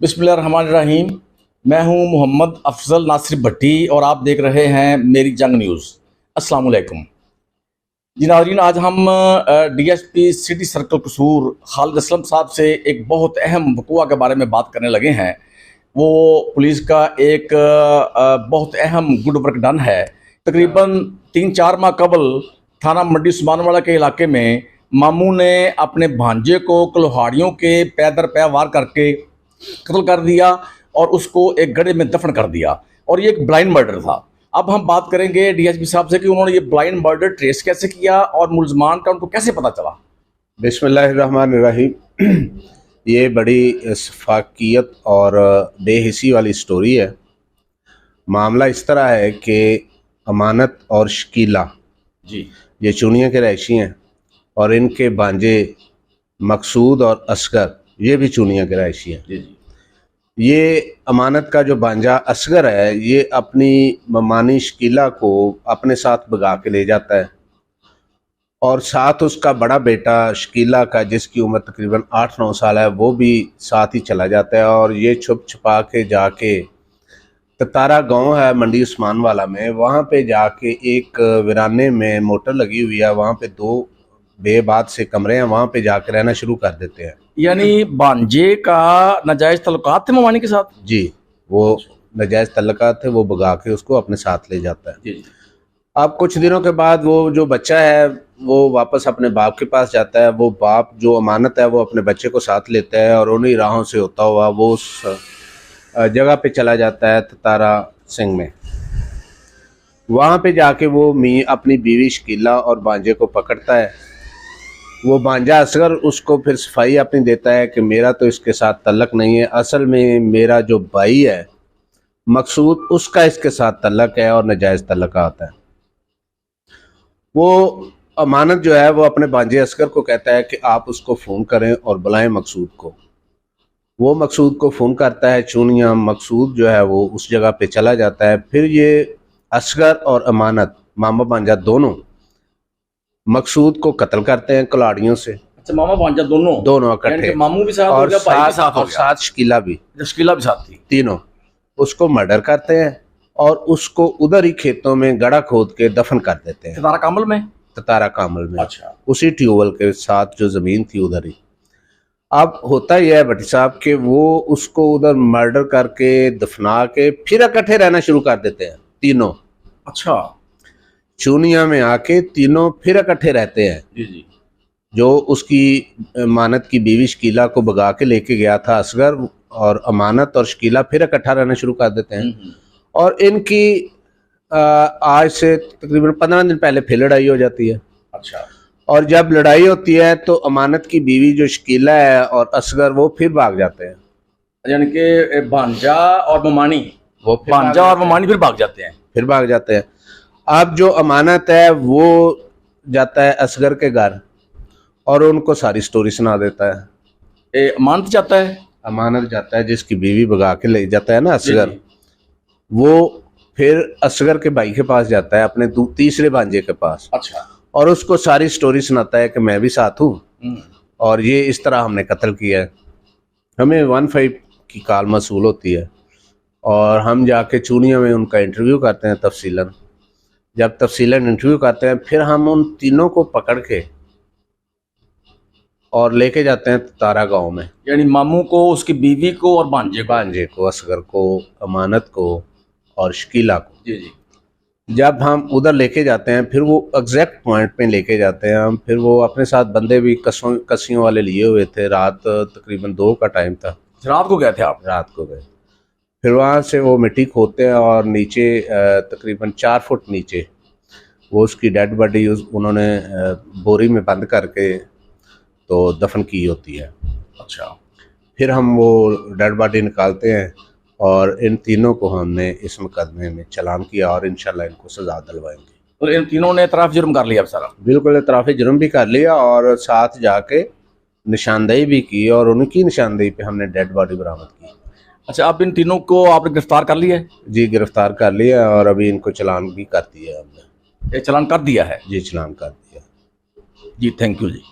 बिस्मिल्लाहिर्रहमानिर्रहीम। मैं हूं मोहम्मद अफजल नासिर भट्टी और आप देख रहे हैं मेरी जंग न्यूज़। अस्सलाम वालेकुम जी नाज़रीन, आज हम डीएसपी सिटी सर्कल कसूर खालिद असलम साहब से एक बहुत अहम वक़ूआ के बारे में बात करने लगे हैं। वो पुलिस का एक बहुत अहम गुड वर्क डन है। तकरीबन 3-4 माह कबल थाना मंडी उस्मानवाला के इलाके में मामू ने अपने भांजे को कुल्हाड़ियों के पैदर पै वार करके कत्ल कर दिया और उसको एक गड्ढे में दफन कर दिया, और ये एक ब्लाइंड मर्डर था। अब हम बात करेंगे डीएसपी साहब से कि उन्होंने ये ब्लाइंड मर्डर ट्रेस कैसे किया और मुलजमान का उनको कैसे पता चला। बिस्मिल्लाहिर्रहमानिर्रहीम। ये बड़ी शफ़ाक़ियत और बेहिसी वाली स्टोरी है। मामला इस तरह है कि अमानत और शकीला जी ये चुनिया के रहायशी हैं और इनके भांजे मकसूद और असगर ये भी चुनिया के रहायशी हैं। जी ये अमानत का जो भांजा असगर है ये अपनी ममानी शकीला को अपने साथ भगा के ले जाता है और साथ उसका बड़ा बेटा शकीला का, जिसकी उम्र तकरीबन 8-9 साल है, वो भी साथ ही चला जाता है। और ये छुप छुपा के जाके ततारा गांव है मंडी उस्मानवाला में, वहाँ पे जाके एक वीराने में मोटर लगी हुई है, वहाँ पे 2 बेबाद से कमरे हैं, वहाँ पे जाके रहना शुरू कर देते हैं। यानी भांजे का नाजायज तल्लुकात थे ममानी के साथ। जी, वो नाजायज तल्लुकात थे, वो भगा के उसको अपने साथ ले जाता है। जी अब कुछ दिनों के बाद वो जो बच्चा है वो वापस अपने बाप के पास जाता है। वो बाप जो अमानत है वो अपने बच्चे को साथ लेता है और उन्हीं राहों से होता हुआ वो उस जगह पे चला जाता है ततारा सिंह में। वहाँ पे जाके वो अपनी बीवी शकीला और भांजे को पकड़ता है। वो भांजा असगर उसको फिर सफाई अपनी देता है कि मेरा तो इसके साथ तल्लक नहीं है, असल में मेरा जो भाई है मकसूद उसका इसके साथ तल्लक है और नाजायज़ तल्लक आता है। वो अमानत जो है वो अपने भांजे असगर को कहता है कि आप उसको फ़ोन करें और बुलाएं मकसूद को। वो मकसूद को फ़ोन करता है चूनिया। मकसूद जो है वो उस जगह पे चला जाता है। फिर ये असगर और अमानत मामा भांजा दोनों मकसूद को कत्ल करते हैं कुल्हाड़ियों से। अच्छा, मामा भांजा दोनों इकट्ठे, मामू भी साथ और हो गया, भाई भी साथ हो और गया, साथ शकीला भी साथ थी। तीनों उसको मर्डर करते हैं और उसको उधर ही खेतों में गड़ा खोद के दफन कर देते हैं, ततारा कामल में। अच्छा, उसी ट्यूबवेल के साथ जो जमीन थी उधर ही। अब होता यह है भट्टी साहब कि वो उसको उधर मर्डर करके दफना के फिर इकट्ठे रहना शुरू कर देते हैं तीनों। अच्छा, चूनिया में आके तीनों फिर इकट्ठे रहते हैं। जी जो उसकी अमानत की बीवी शकीला को भगा के लेके गया था असगर, और अमानत और शकीला फिर इकट्ठा रहना शुरू कर देते हैं। और इनकी आज से तकरीबन 15 दिन पहले फिर लड़ाई हो जाती है। अच्छा, और जब लड़ाई होती है तो अमानत की बीवी जो शकीला है और असगर वो फिर भाग जाते हैं। यानी कि भांजा और ममानी फिर भाग जाते हैं। अब जो अमानत है वो जाता है असगर के घर और उनको सारी स्टोरी सुना देता है। अमानत जाता है जिसकी बीवी भगा के ले जाता है ना असगर, वो फिर असगर के भाई के पास जाता है, अपने तीसरे भांजे के पास। अच्छा, और उसको सारी स्टोरी सुनाता है कि मैं भी साथ हूँ और ये इस तरह हमने कत्ल किया है। हमें 15 की कॉल मसूल होती है और हम जाके चूनिया में उनका इंटरव्यू करते हैं तफसीलन। जब तफसीलन इंटरव्यू करते हैं फिर हम उन तीनों को पकड़ के और लेके जाते हैं तारा गांव में। यानी मामू को, उसकी बीवी को और भांजे को, असगर को, अमानत को और शकीला को। जी। जब हम उधर लेके जाते हैं फिर वो एग्जैक्ट पॉइंट पे लेके जाते हैं हम। फिर वो अपने साथ बंदे भी कसियों वाले लिए हुए थे। रात तकरीबन 2 का टाइम था। रात को गए थे आप? रात को गए। फिर वहाँ से वो मिट्टी खोदते हैं और नीचे तकरीबन 4 फुट नीचे वो उसकी डेड बॉडी उन्होंने बोरी में बंद करके तो दफन की होती है। अच्छा, फिर हम वो डेड बॉडी निकालते हैं और इन तीनों को हमने इस मुकदमे में चालान किया और इंशाल्लाह इनको सज़ा दिलवाएंगे। तो इन तीनों ने इतराफ़ जुर्म कर लिया? सारा बिल्कुल इतराफ़ जुर्म भी कर लिया और साथ जाके निशानदेही भी की और उनकी निशानदेही पे हमने डेड बॉडी बरामद की। अच्छा, अब इन तीनों को आपने गिरफ्तार कर लिया है? जी, गिरफ्तार कर लिया और अभी इनको चालान भी कर दिया हमने। ये चालान कर दिया है? जी, चालान कर दिया। जी, थैंक यू जी।